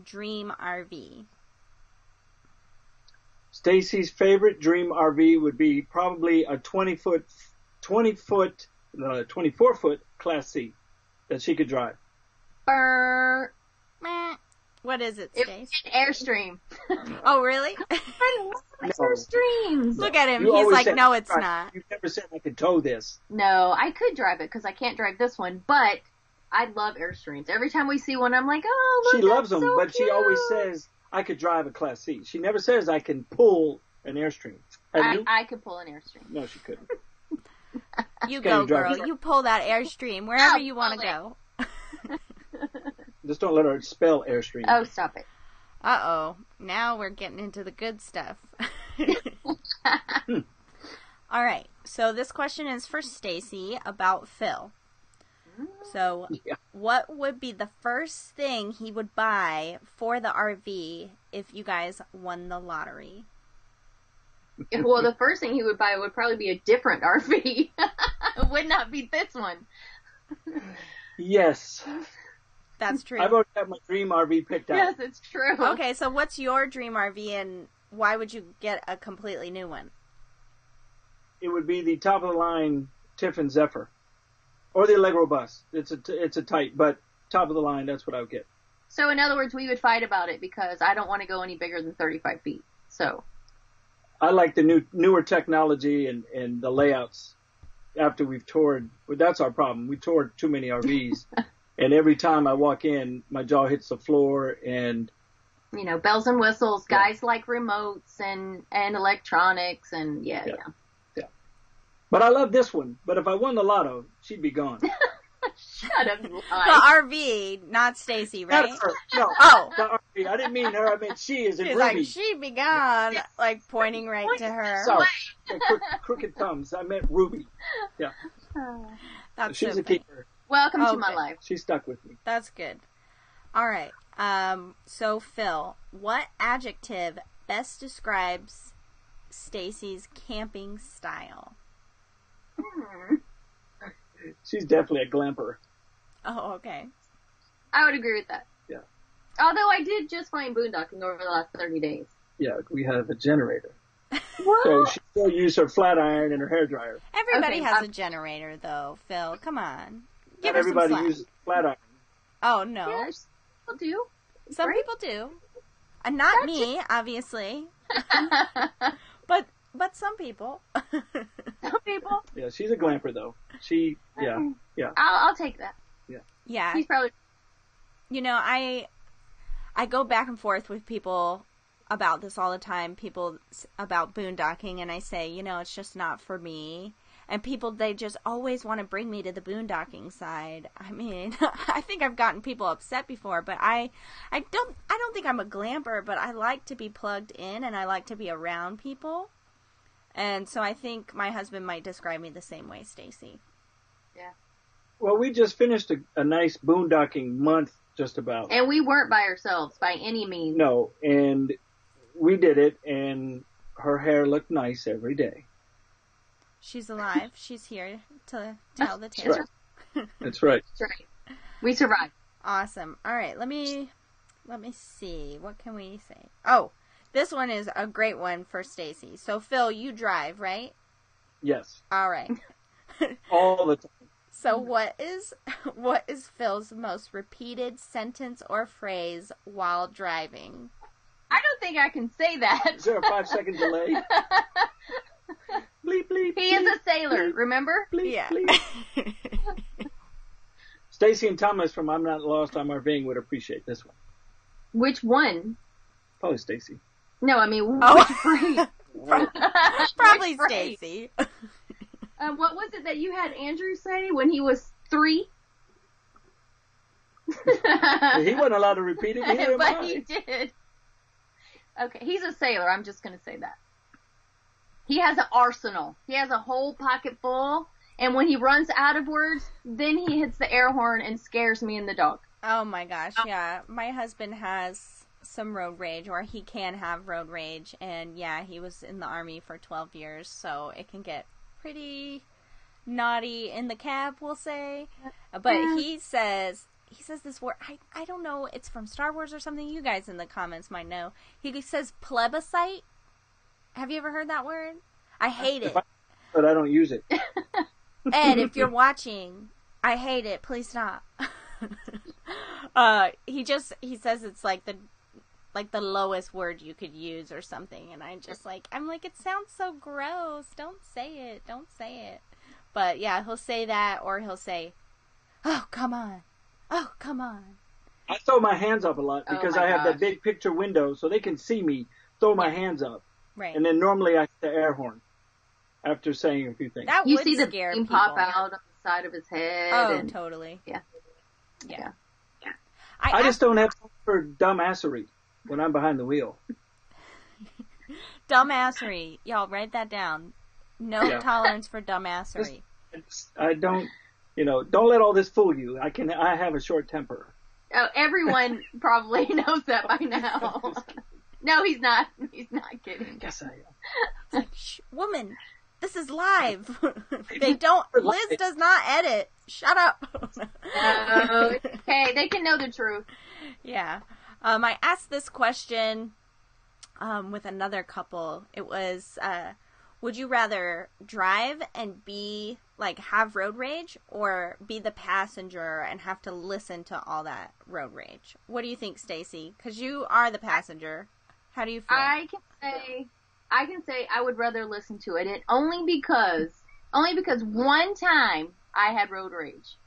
dream RV? Stacey's favorite dream RV would be probably a 24-foot Class C that she could drive. What is it, Stace? It's an Airstream. Oh, really? I love Airstreams. Look at him. He's like, no, it's not. You never said I could tow this. No, I could drive it because I can't drive this one, but I love Airstreams. Every time we see one, I'm like, oh, look, she loves them, so but cute. She always says, I could drive a Class C. She never says I can pull an Airstream. I could pull an Airstream. No, she couldn't. You go, girl. You pull that Airstream wherever you want to go. Just don't let her spell Airstream. Oh, stop it. Uh-oh. Now we're getting into the good stuff. All right. So this question is for Stacey about Phil. So, what would be the first thing he would buy for the RV if you guys won the lottery? Well, the first thing he would buy would probably be a different RV. It would not be this one. Yes. That's true. I've already got my dream RV picked out. Yes, it's true. Okay, so what's your dream RV and why would you get a completely new one? It would be the top of the line Tiffin Zephyr. Or the Allegro bus. It's a tight, but top of the line, that's what I would get. So in other words, we would fight about it because I don't want to go any bigger than 35 feet. So I like the newer technology and the layouts after we've toured. Well, that's our problem. We toured too many RVs. And every time I walk in, my jaw hits the floor and... You know, bells and whistles, guys like remotes and electronics and yeah. But I love this one. But if I won the lotto, she'd be gone. Shut up, you lie. The RV, not Stacey, right? Not her. No. Oh. The RV. I didn't mean her. I meant she is in She's Ruby. like, she'd be gone. Like, pointing right to her. Sorry. Crooked thumbs. I meant Ruby. Yeah. That's She's so a keeper. Welcome to my life. She stuck with me. That's good. All right. So, Phil, what adjective best describes Stacey's camping style? She's definitely a glamper. Oh, okay. I would agree with that. Yeah. Although I did just find boondocking over the last 30 days. Yeah, we have a generator. What? So she still uses her flat iron and her hairdryer. Everybody has a generator, though, Phil. Come on. Give Not her some everybody slack. uses flat iron. Oh, no. Yes, people do. Some Right? people do. And not me, obviously. But some people. Some people. Yeah, she's a glamper, though. Yeah. I'll take that. Yeah. He's probably... You know, I go back and forth with people about this all the time, people about boondocking, and I say, you know, it's just not for me. And people, they just always want to bring me to the boondocking side. I mean, I think I've gotten people upset before, but I don't think I'm a glamper, but I like to be plugged in and I like to be around people. And so I think my husband might describe me the same way, Stacey. Yeah. Well, we just finished a nice boondocking month, just about. And we weren't by ourselves by any means. No, and we did it, and her hair looked nice every day. She's alive. She's here to tell the tale. That's right. That's right. We survived. Awesome. All right, let me see. What can we say? Oh, this one is a great one for Stacey. So, Phil, you drive, right? Yes. All right. All the time. So what is Phil's most repeated sentence or phrase while driving? I don't think I can say that. Is there a 5-second delay? Bleep, bleep. He is a sailor, remember? Bleep, Yeah. Bleep. Stacey and Thomas from I'm Not Lost, I'm RVing would appreciate this one. Which one? Probably Stacey. No, I mean, which phrase? Probably Stacey. What was it that you had Andrew say when he was 3? He wasn't allowed to repeat it either. But he did. Okay, he's a sailor. I'm just going to say that. He has an arsenal. He has a whole pocket full, and when he runs out of words, then he hits the air horn and scares me and the dog. Oh my gosh, yeah. My husband has some road rage, or he can have road rage, and yeah, he was in the Army for 12 years, so it can get pretty naughty in the cab, we'll say. But he says this word, I don't know, it's from Star Wars or something. You guys in the comments might know. He says plebiscite. Have you ever heard that word? I hate it. But I don't use it. Ed, if you're watching, I hate it. Please stop. He says it's like the lowest word you could use or something, and I'm like, it sounds so gross. Don't say it. But yeah, he'll say that, or he'll say, oh, come on. I throw my hands up a lot because I have that big picture window so they can see me throw my hands up. Right. And then normally I hit the air horn after saying a few things. That you would see the scare beam people. pop out on the side of his head. Oh, and, totally. Yeah. I just don't have time for dumbassery when I'm behind the wheel. Dumbassery. Y'all write that down. No tolerance for dumbassery. I don't, don't let all this fool you. I have a short temper. Oh, everyone probably knows that by now. No, he's not. He's not kidding. Yes, I am. It's like, shh, woman, this is live. Liz does not edit. Shut up. Okay, they can know the truth. Yeah. I asked this question with another couple. It was, would you rather drive and have road rage, or be the passenger and have to listen to all that road rage? What do you think, Stacey? Because you are the passenger. How do you feel? I can say I would rather listen to it, and only because one time I had road rage,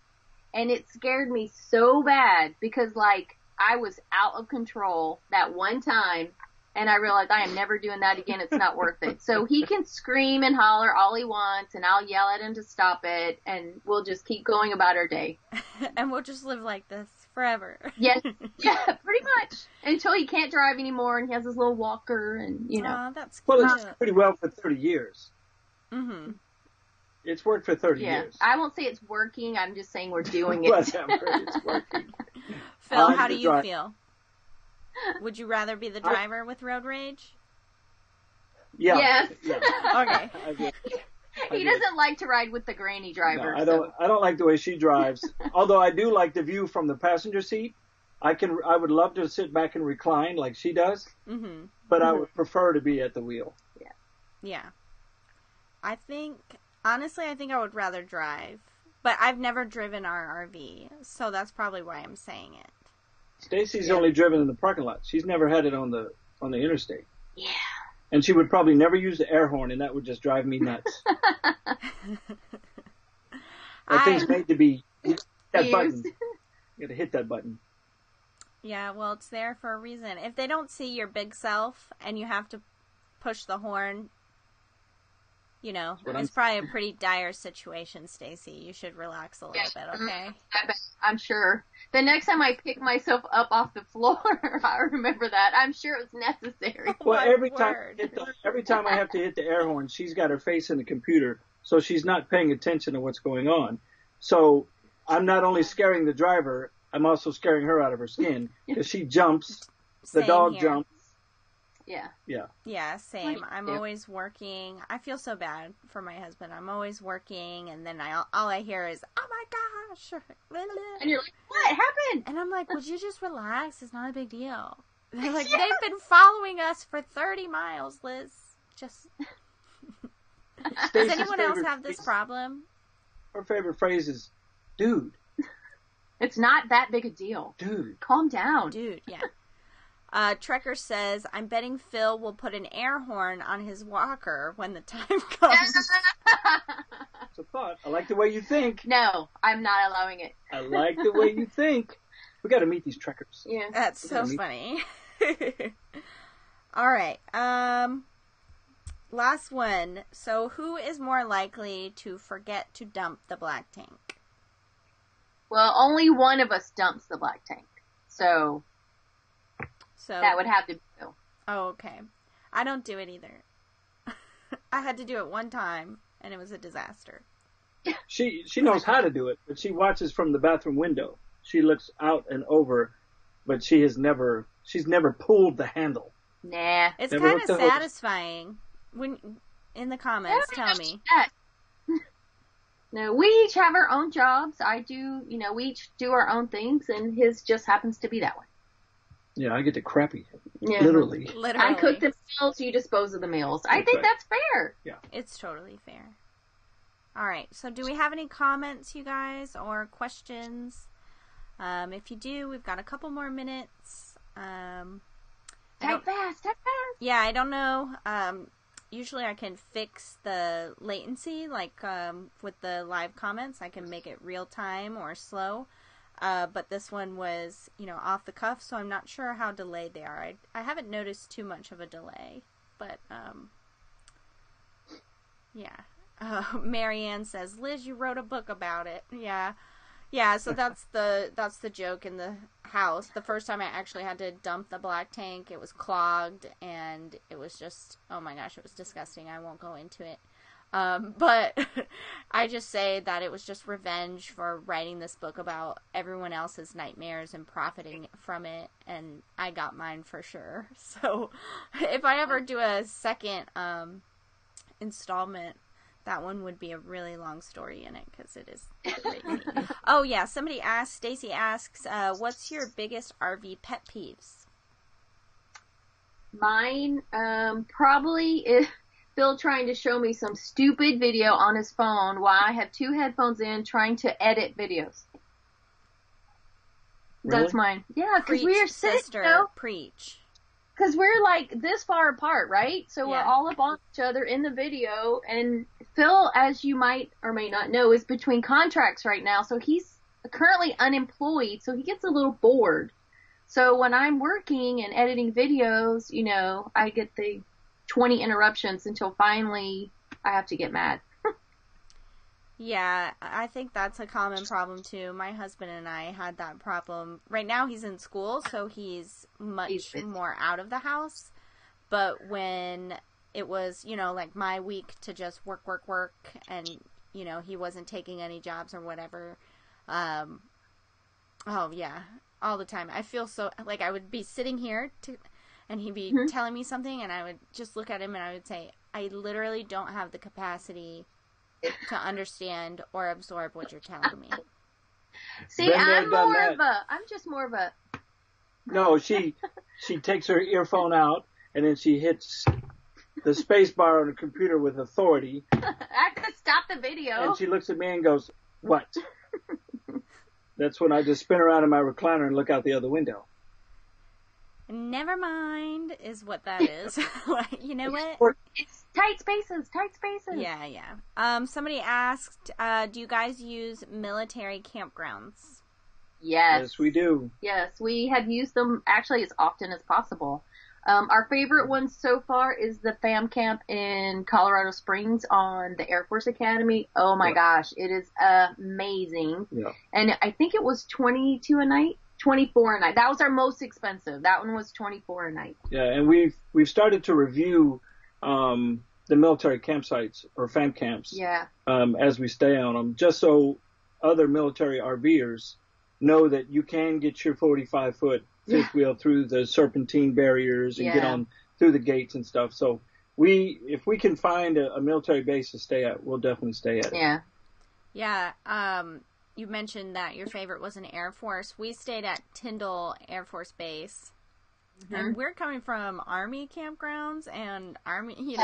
and it scared me so bad because I was out of control that one time, and I realized I am never doing that again. It's not worth it. So he can scream and holler all he wants, and I'll yell at him to stop it, and we'll just keep going about our day. And we'll just live like this forever. Yes, yeah, pretty much. Until he can't drive anymore, and he has his little walker, and that's well, it's pretty well for 30 years. Mm-hmm. It's worked for 30 years. I won't say it's working. I'm just saying we're doing it. Whatever, it's working. Phil, how do you feel? Would you rather be the driver with road rage? Yeah. Yes. Yeah. Okay. He doesn't like to ride with the granny driver. No, I don't like the way she drives. Although I do like the view from the passenger seat. I would love to sit back and recline like she does. Mm-hmm. But I would prefer to be at the wheel. Yeah. Honestly, I think I would rather drive. But I've never driven our RV, so that's probably why I'm saying it. Stacey's only driven in the parking lot. She's never had it on the interstate. Yeah. And she would probably never use the air horn, and that would just drive me nuts. That thing's made to be that button. You got to hit that button. Yeah, well, it's there for a reason. If they don't see your big self and you have to push the horn, it's probably a pretty dire situation, Stacey. You should relax a little bit, okay? I'm sure. The next time I pick myself up off the floor, I remember that. I'm sure it was necessary. Well, every time I have to hit the air horn, she's got her face in the computer, so she's not paying attention to what's going on. So I'm not only scaring the driver, I'm also scaring her out of her skin because she jumps, the dog jumps. Yeah, same. I'm always working. I feel so bad for my husband. I'm always working, and then all I hear is, "Oh my gosh!" And you're like, "What happened?" And I'm like, "Would you just relax? It's not a big deal." They're like, "They've been following us for 30 miles, Liz. Just." Does anyone else have this problem? Her favorite phrase is, "Dude." It's not that big a deal. Dude. Calm down. Dude, yeah. Trekker says, I'm betting Phil will put an air horn on his walker when the time comes. It's a thought. I like the way you think. No, I'm not allowing it. I like the way you think. We got to meet these trekkers. Yeah. That's so funny. All right. Last one. So who is more likely to forget to dump the black tank? Well, only one of us dumps the black tank. So that would have to be Phil. Oh, okay. I don't do it either. I had to do it one time, and it was a disaster. She knows how to do it, but she watches from the bathroom window. She looks out and over, but she's never pulled the handle. Nah. It's kind of satisfying. When in the comments, tell me. No, we each have our own jobs. We each do our own things, and his just happens to be that way. Yeah, I get the crappy. Yeah. Literally. I cook the meals, you dispose of the meals. I think that's fair. Yeah. It's totally fair. All right. So do we have any comments, you guys, or questions? If you do, we've got a couple more minutes. Type fast. Yeah, I don't know. Usually I can fix the latency, like with the live comments. I can make it real time or slow. But this one was, off the cuff, so I'm not sure how delayed they are. I haven't noticed too much of a delay, but, yeah. Marianne says, Liz, you wrote a book about it. Yeah. Yeah, so that's the joke in the house. The first time I actually had to dump the black tank, it was clogged, and it was just, oh my gosh, it was disgusting. I won't go into it. But I just say that it was just revenge for writing this book about everyone else's nightmares and profiting from it, and I got mine for sure. So if I ever do a second installment, that one would be a really long story in it, because it is crazy. Oh yeah, Stacy asks, what's your biggest RV pet peeves? Mine, probably is Phil trying to show me some stupid video on his phone while I have two headphones in trying to edit videos. Really? That's mine. Yeah, because we are sitting, preach. Because we're like this far apart, right? So we're all up on each other in the video, and Phil, as you might or may not know, is between contracts right now, so he's currently unemployed, so he gets a little bored. So when I'm working and editing videos, I get the 20 interruptions until finally I have to get mad. Yeah, I think that's a common problem too. My husband and I had that problem. Right now he's in school, so he's much more out of the house. But when it was, like my week to just work, and, he wasn't taking any jobs or whatever. Oh yeah, all the time. I feel so, like I would be sitting here and he'd be telling me something, and I would just look at him and I would say, I literally don't have the capacity to understand or absorb what you're telling me. See, I'm just more of a... No, she takes her earphone out, and then she hits the space bar on the computer with authority. I have to stop the video. And she looks at me and goes, what? That's when I just spin around in my recliner and look out the other window. Never mind is what that is. You know what? It's tight spaces. Yeah. Somebody asked, do you guys use military campgrounds? Yes, we do. Yes, we have used them actually as often as possible. Our favorite one so far is the FAM camp in Colorado Springs on the Air Force Academy. Oh my gosh, it is amazing. Yeah. And I think it was $22 a night. 24 a night. That was our most expensive. That one was 24 a night. Yeah, and we've started to review the military campsites or FAM camps. Yeah. As we stay on them, just so other military RVers know that you can get your 45-foot fifth wheel through the serpentine barriers and get on through the gates and stuff. So if we can find a military base to stay at, we'll definitely stay at it. Yeah. Yeah. You mentioned that your favorite was an Air Force. We stayed at Tyndall Air Force Base. Mm-hmm. And we're coming from Army campgrounds, and Army,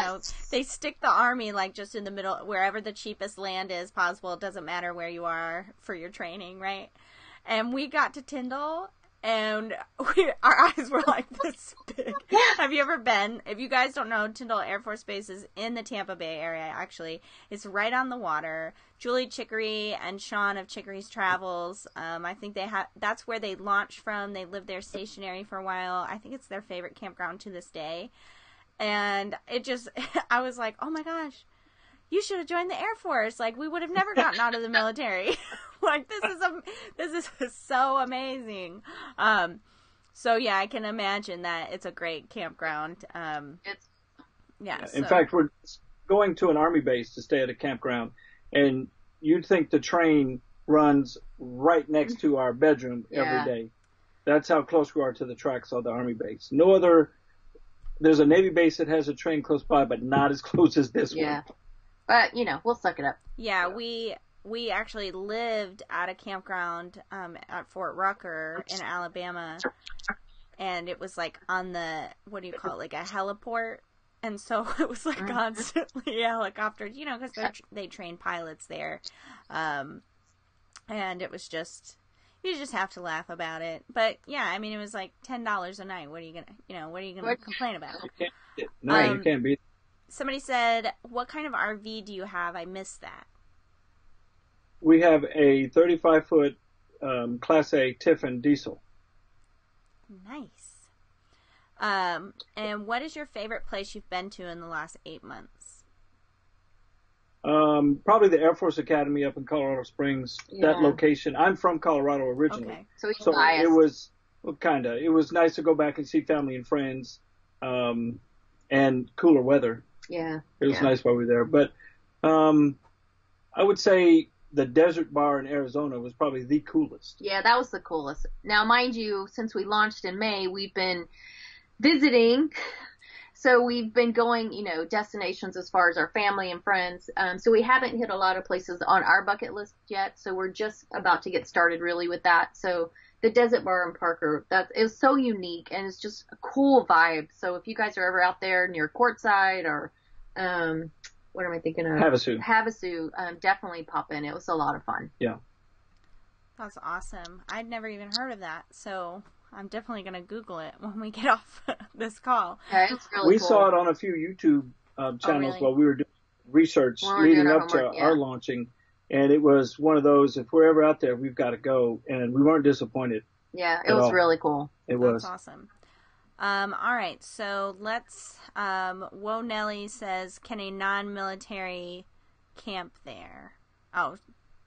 they stick the Army like just in the middle, wherever the cheapest land is possible. It doesn't matter where you are for your training, right? And we got to Tyndall, and our eyes were like this big. Have you ever been? If you guys don't know, Tyndall Air Force Base is in the Tampa Bay area, actually. It's right on the water. Julie Chicory and Sean of Chicory's Travels, I think that's where they launched from. They lived there stationary for a while. I think it's their favorite campground to this day. And I was like, oh my gosh, you should have joined the Air Force. Like, we would have never gotten out of the military. Like, this is so amazing. So yeah, I can imagine that it's a great campground. In fact, we're going to an Army base to stay at a campground, and you'd think the train runs right next to our bedroom every day. That's how close we are to the tracks of the Army base. There's a Navy base that has a train close by, but not as close as this one. But, we'll suck it up. Yeah, we actually lived at a campground at Fort Rucker in Alabama, and it was like on the, what do you call it, like a heliport. And so it was like constantly helicopters, because they train pilots there. And it was you just have to laugh about it. But yeah, I mean, it was like $10 a night. What are you gonna complain about? You can't beat. Somebody said, what kind of RV do you have? I missed that. We have a 35-foot Class A Tiffin diesel. Nice. And what is your favorite place you've been to in the last 8 months? Probably the Air Force Academy up in Colorado Springs. That location. I'm from Colorado originally. Okay. So biased. It was, it was nice to go back and see family and friends, and cooler weather. Yeah. It was nice while we were there. But, I would say the Desert Bar in Arizona was probably the coolest. Yeah, that was the coolest. Now, mind you, since we launched in May, we've been visiting, so we've been going, destinations as far as our family and friends. So we haven't hit a lot of places on our bucket list yet. So we're just about to get started really with that. So the Desert Bar in Parker, it was so unique, and it's just a cool vibe. So if you guys are ever out there near Quartzsite or, what am I thinking of? Havasu, definitely pop in. It was a lot of fun. Yeah. That's awesome. I'd never even heard of that. So I'm definitely going to Google it when we get off this call. Yeah, it's really We cool. saw it on a few YouTube channels while we were doing research leading up to our launching. And it was one of those, if we're ever out there, we've got to go. And we weren't disappointed. Yeah, it was really cool. It was. That's awesome. All right, so let's, Wo Nelly says, can a non-military camp there? Oh,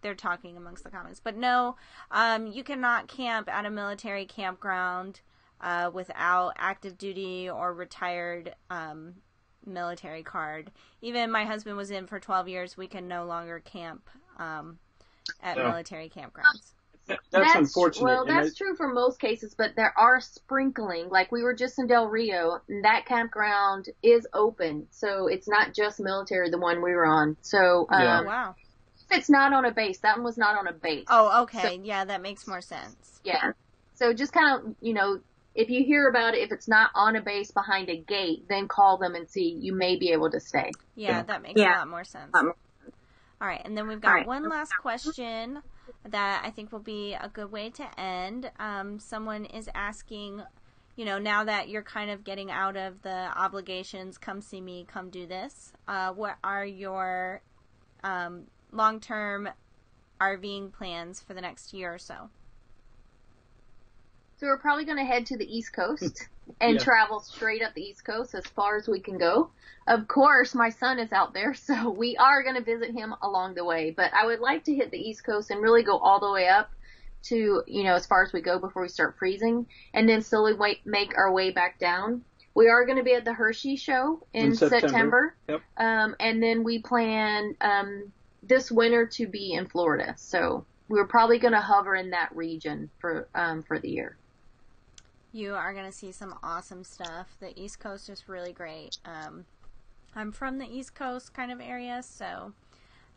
they're talking amongst the comments. But no, you cannot camp at a military campground without active duty or retired military card. Even my husband was in for 12 years. We can no longer camp at military campgrounds. That's unfortunate. Well, that's true for most cases, but there are sprinkling. Like, we were just in Del Rio, and that campground is open. So it's not just military, the one we were on. So, wow. It's not on a base. That one was not on a base. Oh, okay. So, yeah, that makes more sense. Yeah. So just kind of, if you hear about it, if it's not on a base behind a gate, then call them and see. You may be able to stay. Yeah, that makes a lot more sense. All right, and then we've got one last question that I think will be a good way to end. Someone is asking, now that you're kind of getting out of the obligations, come see me, come do this, what are your long-term RVing plans for the next year or so? So we're probably going to head to the East Coast and travel straight up the East Coast as far as we can go. Of course, my son is out there, so we are going to visit him along the way. But I would like to hit the East Coast and really go all the way up to, as far as we go before we start freezing, and then slowly make our way back down. We are going to be at the Hershey show in September. Yep. And then we plan this winter to be in Florida. So we're probably going to hover in that region for the year. You are going to see some awesome stuff. The East Coast is really great. I'm from the East Coast kind of area, so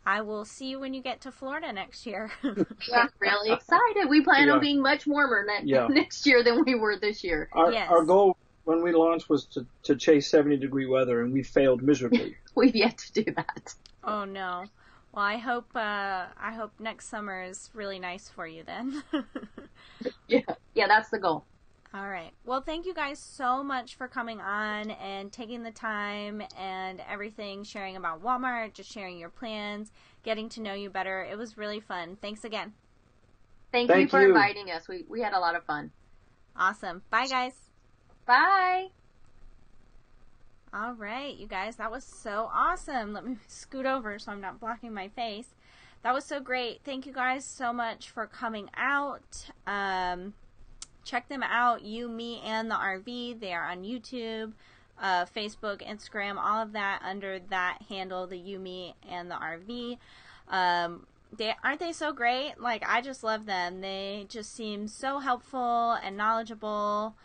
I will see you when you get to Florida next year. Yeah, really excited. We plan on being much warmer next year than we were this year. Our goal when we launched was to chase 70-degree weather, and we failed miserably. We've yet to do that. Oh, no. Well, I hope next summer is really nice for you then. Yeah, that's the goal. All right. Well, thank you guys so much for coming on and taking the time and everything, sharing about Walmart, just sharing your plans, getting to know you better. It was really fun. Thanks again. Thank you for inviting us. We had a lot of fun. Awesome. Bye, guys. Bye. All right, you guys. That was so awesome. Let me scoot over so I'm not blocking my face. That was so great. Thank you guys so much for coming out. Check them out, You, Me, and the RV. They are on YouTube, Facebook, Instagram, all of that under that handle, the You, Me, and the RV. Aren't they so great? Like, I just love them. They just seem so helpful and knowledgeable.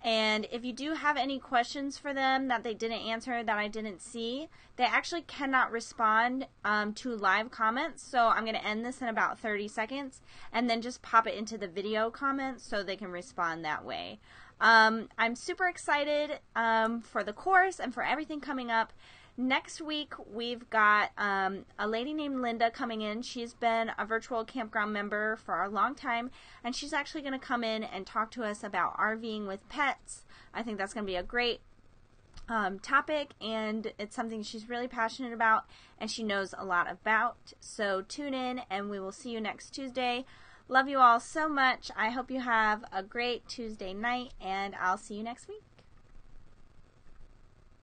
And if you do have any questions for them that they didn't answer, that I didn't see, they actually cannot respond to live comments. So I'm going to end this in about 30 seconds and then just pop it into the video comments so they can respond that way. I'm super excited for the course and for everything coming up. Next week, we've got a lady named Linda coming in. She's been a virtual campground member for a long time, and she's actually going to come in and talk to us about RVing with pets. I think that's going to be a great topic, and it's something she's really passionate about, and she knows a lot about. So tune in, and we will see you next Tuesday. Love you all so much. I hope you have a great Tuesday night, and I'll see you next week.